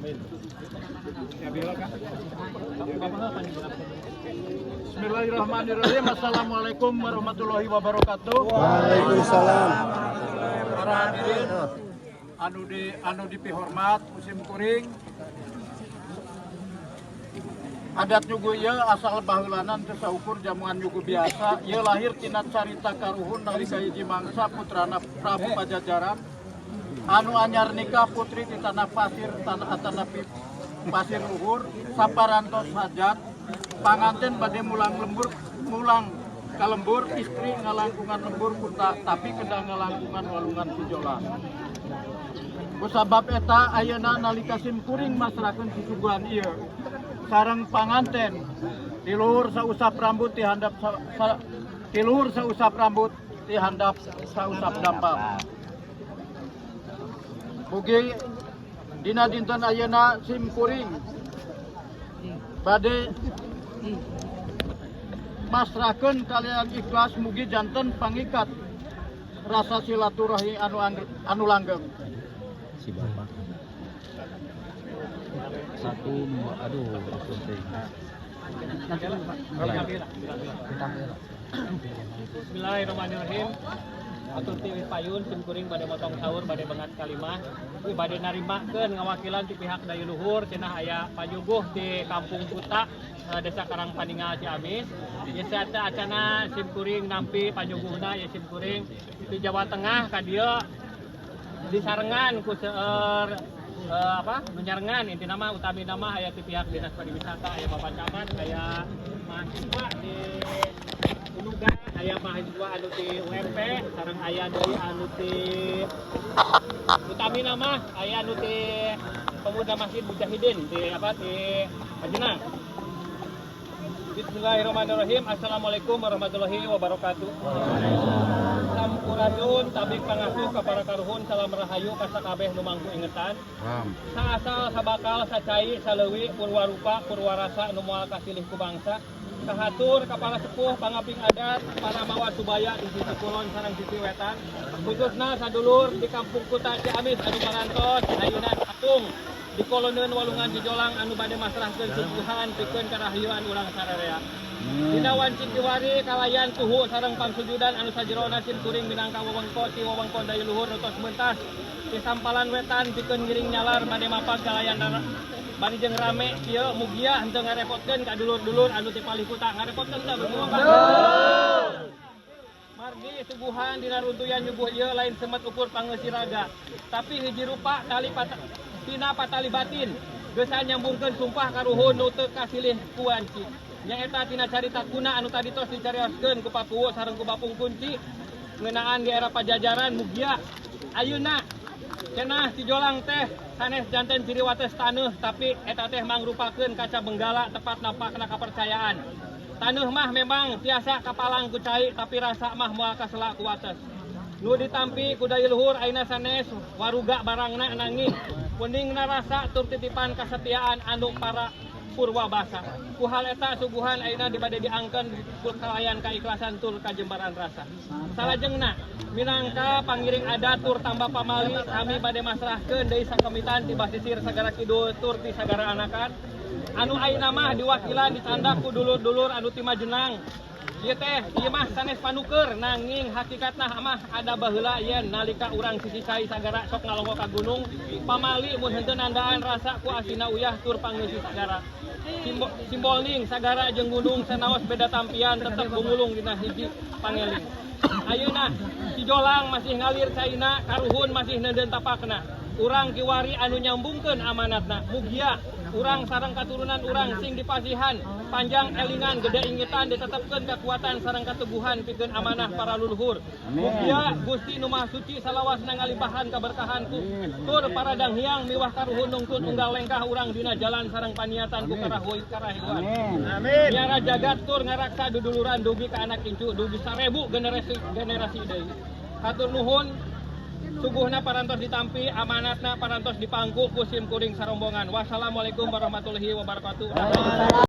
Amin. Bismillahirrahmanirrahim. Assalamualaikum warahmatullahi wabarakatuh. Waalaikumsalam. Para hadirin anu dipihormat musim kuring. Adat nyugu ieu asal baheulanan teu saukur jamuan nyugu biasa. Ieu lahir tina carita karuhun nalika hiji mangsa putrana Prabu Pajajaran anu anyar nikah putri di tanah pasir pasir luhur saparantos hajat panganten bade mulang ka lembur istri ngalangkungan lembur kunta tapi kedah ngalangkungan walungan sijolang. Kusabab eta ayeuna nalika sim kuring masrakeun susuguhan ieu sareng panganten di luhur sausap rambut dihandap sausap dampal. Mugi dina dinten ayeuna sim kuring bade masrakeun kalian ikhlas mugi janten pangikat rasa silaturahmi anu langgeng. Si Bapak. Bismillahirrahmanirrahim. Atur ti payun sim kuring bade motong sahur bade bangat kalimah. Ieu bade narimakeun ngawakilan ti pihak Dayu Luhur cenah aya pajuguh di Kampung Kuta Desa Karangpaningal Ciamis. Ieu saeta acana sim kuring nampi pajuguhna ieu sim kuring di Jawa Tengah ka dieu disarengan ku seueur menyarengan intina mah utami nama aya ti pihak Dinas Pariwisata, aya Bapak Camat, aya mahasiswa di Ulugan, aya mahasiswa anu di UMP, sareng aya deui anu di utami nama aya anu di Pemuda Masjid Mujahidin di Majenang. Bismillahirrahmanirrahim. Assalamualaikum warahmatullahi wabarakatuh. Sampurasun tabik pangasuh ka para karuhun salam rahayu ka sakabeh nu mangku ingetan. Saasal sabakal sacai saleuwi purwarupa purwarasa nu moal kasilih ku bangsa. Sahatur kepala sepuh pangaping adat para mawa subaya di sisi kulon sareng sisi wetan. Khususna sadulur di Kampung Kuta Ciamis anu parantos ayeuna atung di koloneun walungan Cijolang anu bade masrahkeun suguhan pikeun karahayuan urang sararea. Dina wancik kiwari kalayan tuhu sareng pangsujudan anu sajerona sim kuring minangka wewengko ti wewengkon Dayu Luhur utos mentas di sampalan wetan pikeun ngiring nyalar bade mapag kalayan bari jeung rame ieu mugia henteu ngarepotkeun ka dulur-dulur anu ti palih kuta ngarepotkeun teh betul. Margi suguhan dina runtuyan nyuguh ieu lain semet ukur pangeusiraga tapi hiji rupa tina patali batin geus nyambungkeun sumpah karuhun nu teu kasilih ku wanci. Nya eta tina carita kuna anu tadi tos dicarioskeun ku Papuwo sareng ku Bapung Kunci ngeunaan di era Pajajaran mugia ayeuna cenah Cijolang teh sanes janten ciri wates taneuh tapi eta teh mangrupakeun kaca benggala tepat nampakna kapercayaan. Taneuh mah memang tiasa kapalang ku cai tapi rasa mah moal kasela ku wates. Nu ditampi ku Dayu Luhur ayeuna sanes waruga barangna nanging pundingna rasa tur titipan kasetiaan anu para purwa basa. Ku hal eta suguhan ayeuna dibade diangkeun ku kalayan kaikhlasan tur kajembaran rasa. Salajengna minangka pangiring adat tur tambah pamali kami bade masrahkeun deui sakemitan ti basisir Sagara Kidul tur ti Sagara Anakan anu ayeuna mah diwakilan ditandak ku dulur-dulur anu ti Majenang. Ieu teh ieu mah sanes panuker nanging hakikatna mah ada baheula yen nalika urang sisi cai sagara sok ngalonggo ka gunung pamali mun henteu nandaan rasa ku asina uyah tur pangeusih sagara. Simbolning sagara jeung gunung sanaos beda tampian tetep gumulung dina hiji pangeling. Ayeuna Cijolang masih ngalir caina karuhun masih neudeun tapakna. Urang kiwari anu nyambungkeun amanatna mugia urang sareng katurunan urang sing dipasihan panjang elingan gede ingitan ditetepkeun kekuatan sareng keteguhan pikeun amanah para leluhur. Mugia Gusti Nu Maha Suci salawasna ngalimpahan kaberkahanku tur para danghiang miwah karuhun nungtun unggal lengkah urang dina jalan sareng paniatan ku karahiruan. Amin. Biara jagat tur ngaraksa duduluran dugi ka anak incu dugi 1000 generasi deui. Hatur nuhun suguhna parantos ditampi amanatna parantos dipangku ku sim kuring sarombongan. Wassalamualaikum warahmatullahi wabarakatuh.